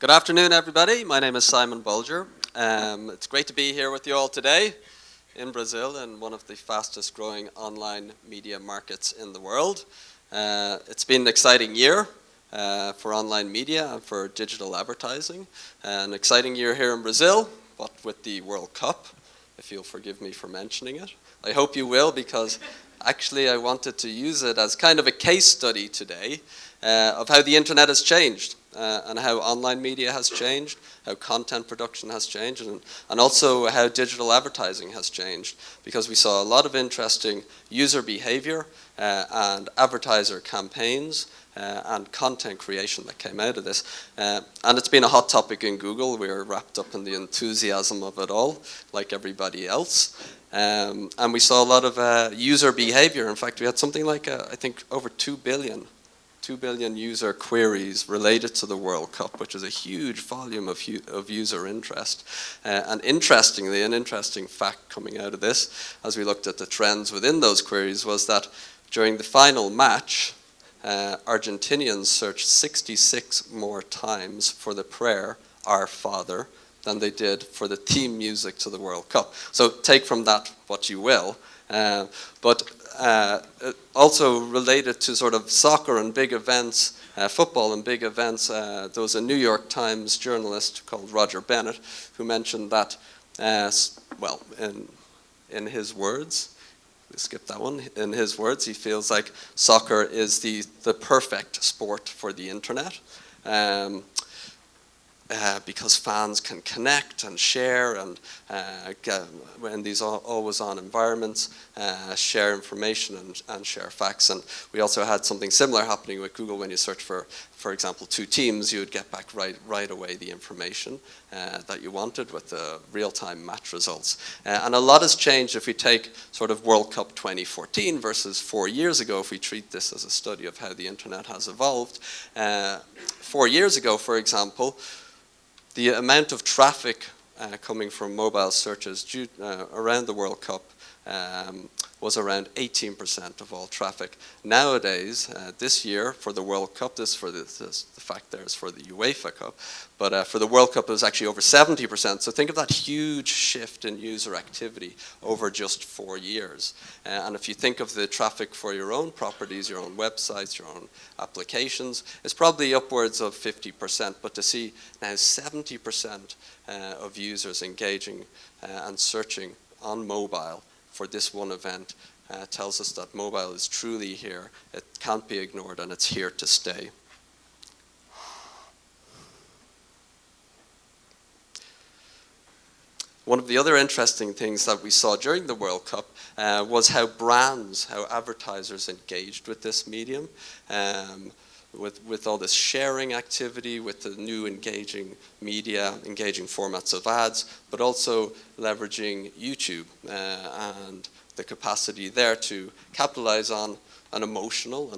Good afternoon, everybody. My name is Simon Bolger. It's great to be here with you all today in Brazil, in one of the fastest growing online media markets in the world. It's been an exciting year for online media and for digital advertising. An exciting year here in Brazil, but with the World Cup, if you'll forgive me for mentioning it. I hope you will, because actually I wanted to use it as kind of a case study today of how the internet has changed. And how online media has changed, how content production has changed, and also how digital advertising has changed. Because we saw a lot of interesting user behavior and advertiser campaigns and content creation that came out of this. And it's been a hot topic in Google. We're wrapped up in the enthusiasm of it all, like everybody else. And we saw a lot of user behavior. In fact, we had something like, I think, over 2 billion user queries related to the World Cup, which is a huge volume of user interest. And interestingly, an interesting fact coming out of this, as we looked at the trends within those queries, was that during the final match, Argentinians searched 66 more times for the prayer, Our Father, than they did for the theme music to the World Cup. So take from that what you will. But also related to sort of soccer and big events, football and big events, there was a New York Times journalist called Roger Bennett who mentioned that, well, in his words, we skip that one, in his words, he feels like soccer is the perfect sport for the internet. Because fans can connect and share and in these always-on environments, share information and share facts. And we also had something similar happening with Google. When you search for example, two teams, you would get back right away the information that you wanted with the real-time match results. And a lot has changed if we take sort of World Cup 2014 versus 4 years ago, if we treat this as a study of how the internet has evolved. 4 years ago, for example, the amount of traffic coming from mobile searches around the World Cup was around 18% of all traffic. Nowadays, this year for the World Cup, the fact there is for the UEFA Cup, but for the World Cup it was actually over 70%. So think of that huge shift in user activity over just 4 years. And if you think of the traffic for your own properties, your own websites, your own applications, it's probably upwards of 50%. But to see now 70% of users engaging and searching on mobile for this one event tells us that mobile is truly here. It can't be ignored, and it's here to stay. One of the other interesting things that we saw during the World Cup was how advertisers engaged with this medium. With all this sharing activity, with the new engaging media, engaging formats of ads, but also leveraging YouTube and the capacity there to capitalize on an emotional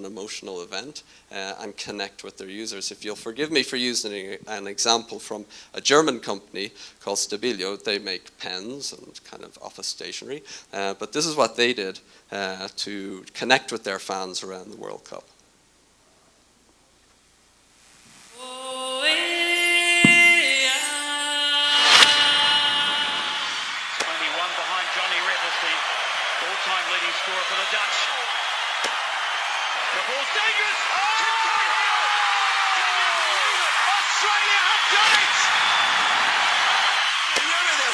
event and connect with their users. If you'll forgive me for using an example from a German company called Stabilo, they make pens and kind of office stationery, but this is what they did to connect with their fans around the World Cup. All-time leading scorer for the Dutch. The ball's dangerous. Oh! Can you believe it? Australia have done it!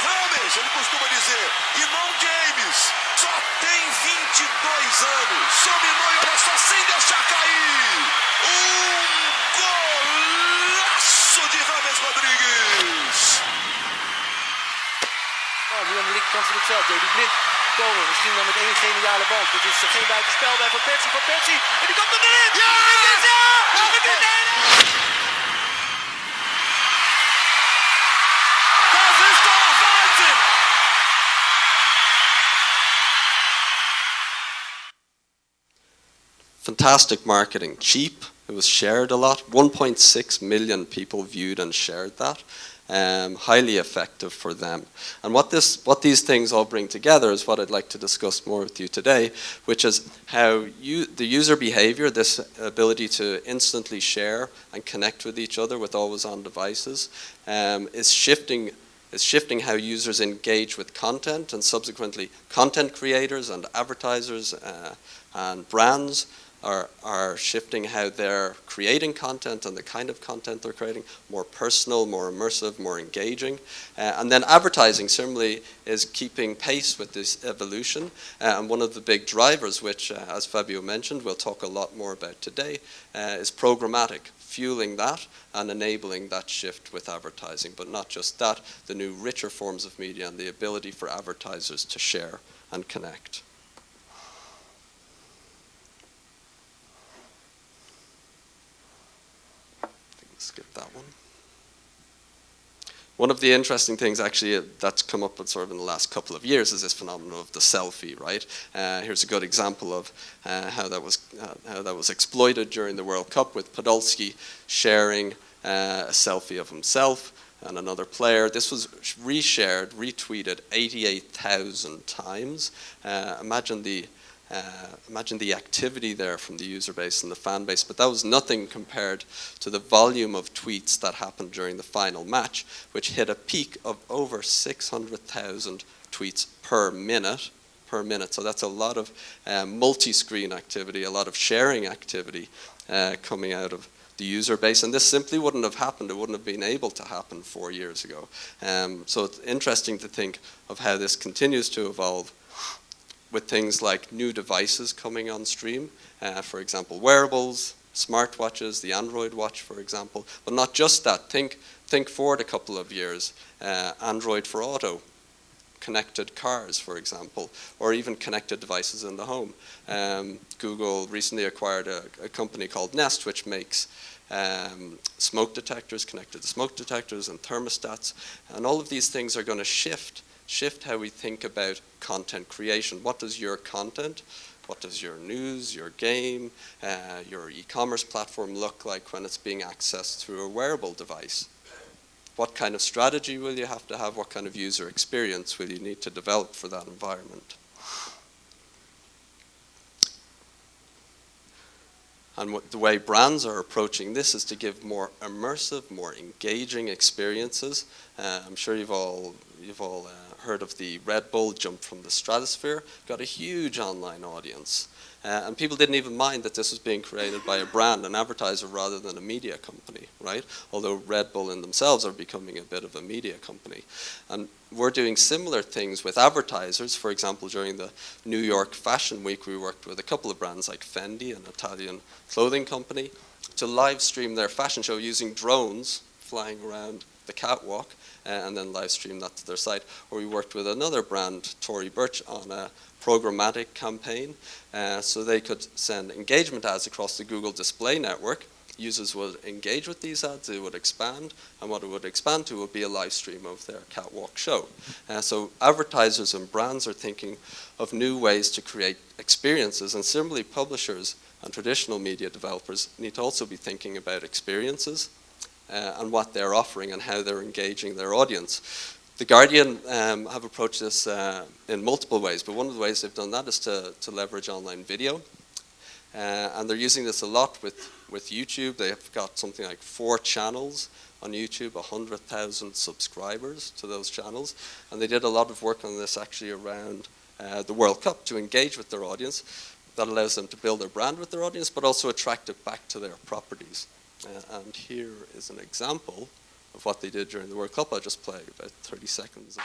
Rames, ele costuma dizer, e não James, só tem 22 anos. Dominou e olha só, sem deixar cair. Golaço de Rames Rodrigues. Oh, nu aan de linkerkant van het veld. Deli Blind komen. Misschien wel met één geniale bal. Dit is geen buitenspel bij Van Persie. Van Persie. En die komt er erin. Ja! Het is Das ist doch Wahnsinn! Fantastic marketing, cheap. It was shared a lot. 1.6 million people viewed and shared that. highly effective for them. And what these things all bring together is what I'd like to discuss more with you today, which is how the user behavior, this ability to instantly share and connect with each other with always-on devices, is shifting how users engage with content, and subsequently content creators and advertisers and brands are shifting how they're creating content and the kind of content they're creating, more personal, more immersive, more engaging. And then advertising similarly is keeping pace with this evolution. And one of the big drivers, which as Fabio mentioned, we'll talk a lot more about today, is programmatic, fueling that and enabling that shift with advertising. But not just that, the new richer forms of media and the ability for advertisers to share and connect. Skip that one. One of the interesting things actually that's come up sort of in the last couple of years is this phenomenon of the selfie, right? Here's a good example of how that was exploited during the World Cup, with Podolski sharing a selfie of himself and another player. This was reshared, retweeted 88,000 times. Imagine the activity there from the user base and the fan base, but that was nothing compared to the volume of tweets that happened during the final match, which hit a peak of over 600,000 tweets per minute. So that's a lot of multi-screen activity, a lot of sharing activity coming out of the user base, and this simply wouldn't have happened. It wouldn't have been able to happen 4 years ago. So it's interesting to think of how this continues to evolve, with things like new devices coming on stream, for example, wearables, smartwatches, the Android watch, for example. But not just that. Think forward a couple of years, Android for Auto, connected cars, for example, or even connected devices in the home. Google recently acquired a company called Neste, which makes smoke detectors, connected smoke detectors and thermostats. And all of these things are going to shift how we think about content creation. What does your content, what does your news, your game, your e-commerce platform look like when it's being accessed through a wearable device? What kind of strategy will you have to have? What kind of user experience will you need to develop for that environment? And the way brands are approaching this is to give more immersive, more engaging experiences. I'm sure you've all heard of the Red Bull jump from the stratosphere. Got a huge online audience. And people didn't even mind that this was being created by a brand, an advertiser, rather than a media company, right? Although Red Bull in themselves are becoming a bit of a media company. And we're doing similar things with advertisers. For example, during the New York Fashion Week, we worked with a couple of brands like Fendi, an Italian clothing company, to live stream their fashion show using drones flying around the catwalk, and then live stream that to their site. Or we worked with another brand, Tory Burch, on a programmatic campaign, so they could send engagement ads across the Google display network. Users would engage with these ads, it would expand, and what it would expand to would be a live stream of their catwalk show. So advertisers and brands are thinking of new ways to create experiences, and similarly publishers and traditional media developers need to also be thinking about experiences and what they're offering and how they're engaging their audience. The Guardian have approached this in multiple ways, but one of the ways they've done that is to leverage online video. And they're using this a lot with YouTube. They've got something like 4 channels on YouTube, 100,000 subscribers to those channels. And they did a lot of work on this actually around the World Cup to engage with their audience. That allows them to build their brand with their audience, but also attract it back to their properties. And here is an example of what they did during the World Cup. I'll just play about 30 seconds.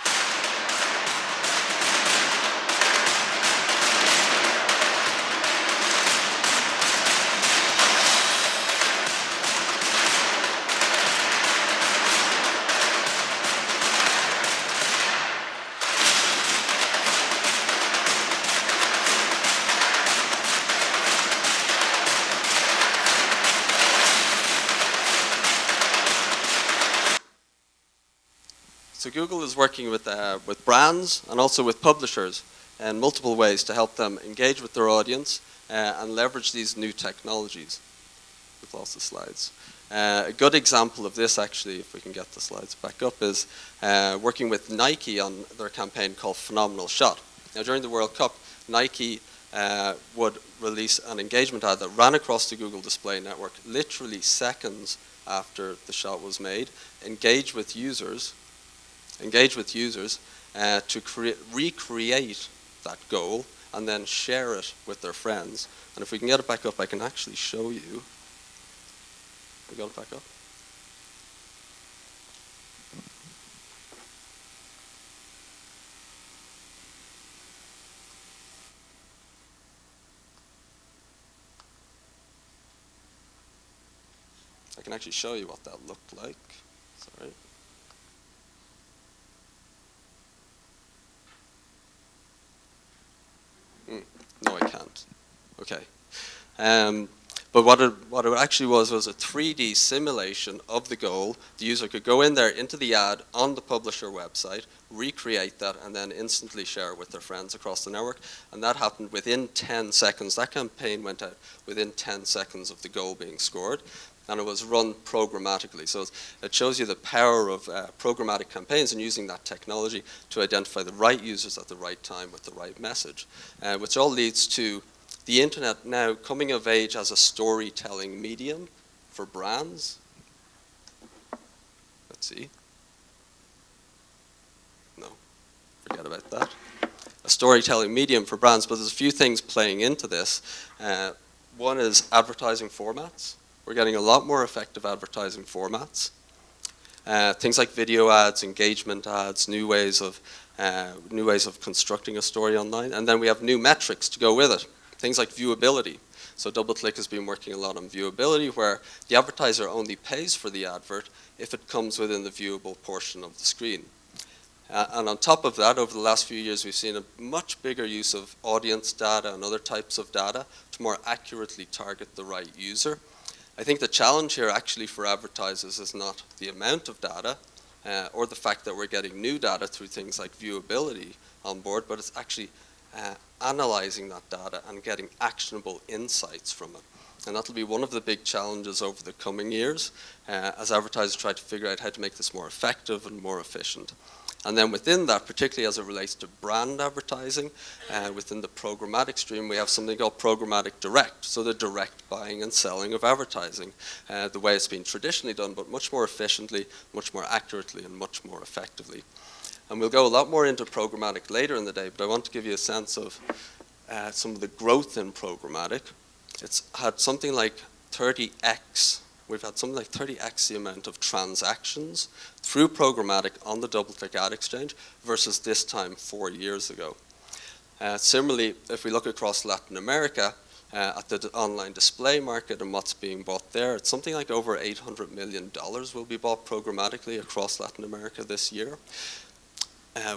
So Google is working with brands and also with publishers in multiple ways to help them engage with their audience and leverage these new technologies. We've lost the slides. A good example of this, actually, if we can get the slides back up, is working with Nike on their campaign called Phenomenal Shot. Now, during the World Cup, Nike would release an engagement ad that ran across the Google Display Network literally seconds after the shot was made, engage with users to recreate that goal and then share it with their friends. And if we can get it back up, I can actually show you. We got it back up? I can actually show you what that looked like. Sorry. No, I can't. Okay. But what it actually was a 3D simulation of the goal. The user could go in there into the ad on the publisher website, recreate that, and then instantly share it with their friends across the network. And that happened within 10 seconds. That campaign went out within 10 seconds of the goal being scored. And it was run programmatically. So it shows you the power of programmatic campaigns and using that technology to identify the right users at the right time with the right message, which all leads to the internet now coming of age as a storytelling medium for brands. Let's see. No, forget about that. A storytelling medium for brands, but there's a few things playing into this. One is advertising formats. We're getting a lot more effective advertising formats. Things like video ads, engagement ads, new ways of constructing a story online. And then we have new metrics to go with it. Things like viewability. So DoubleClick has been working a lot on viewability, where the advertiser only pays for the advert if it comes within the viewable portion of the screen. And on top of that, over the last few years, we've seen a much bigger use of audience data and other types of data to more accurately target the right user. I think the challenge here actually for advertisers is not the amount of data or the fact that we're getting new data through things like viewability on board, but it's actually analyzing that data and getting actionable insights from it. And that'll be one of the big challenges over the coming years as advertisers try to figure out how to make this more effective and more efficient. And then within that, particularly as it relates to brand advertising, within the programmatic stream, we have something called Programmatic Direct, so the direct buying and selling of advertising, the way it's been traditionally done, but much more efficiently, much more accurately, and much more effectively. And we'll go a lot more into programmatic later in the day, but I want to give you a sense of some of the growth in programmatic. It's had something like 30x. We've had something like 30x the amount of transactions through programmatic on the DoubleClick ad exchange versus this time 4 years ago. Similarly, if we look across Latin America at the online display market and what's being bought there, it's something like over $800 million will be bought programmatically across Latin America this year.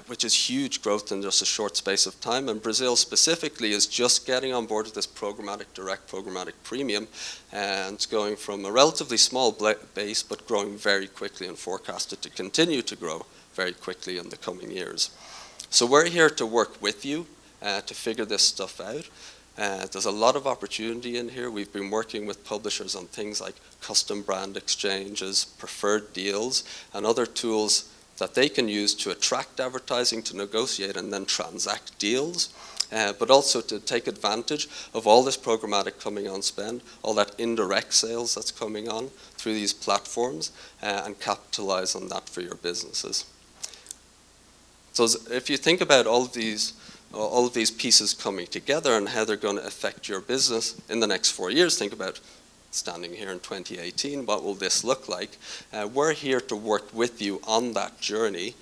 Which is huge growth in just a short space of time. And Brazil specifically is just getting on board with this Programmatic Direct, Programmatic Premium, and it's going from a relatively small base, but growing very quickly and forecasted to continue to grow very quickly in the coming years. So we're here to work with you to figure this stuff out. There's a lot of opportunity in here. We've been working with publishers on things like custom brand exchanges, preferred deals, and other tools that they can use to attract advertising, to negotiate and then transact deals, but also to take advantage of all this programmatic coming on spend, all that indirect sales that's coming on through these platforms, and capitalize on that for your businesses. So if you think about all of these pieces coming together and how they're going to affect your business in the next 4 years, think about standing here in 2018, what will this look like? We're here to work with you on that journey.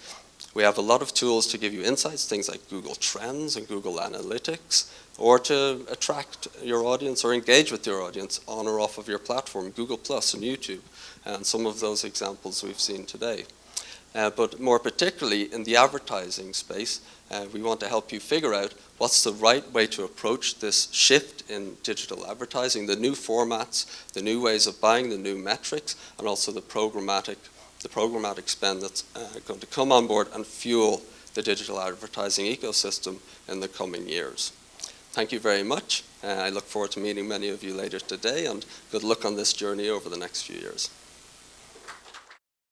We have a lot of tools to give you insights, things like Google Trends and Google Analytics, or to attract your audience or engage with your audience on or off of your platform, Google Plus and YouTube, and some of those examples we've seen today. But more particularly in the advertising space, we want to help you figure out what's the right way to approach this shift in digital advertising, the new formats, the new ways of buying, the new metrics, and also the programmatic spend that's going to come on board and fuel the digital advertising ecosystem in the coming years. thank you very much. I look forward to meeting many of you later today, and good luck on this journey over the next few years.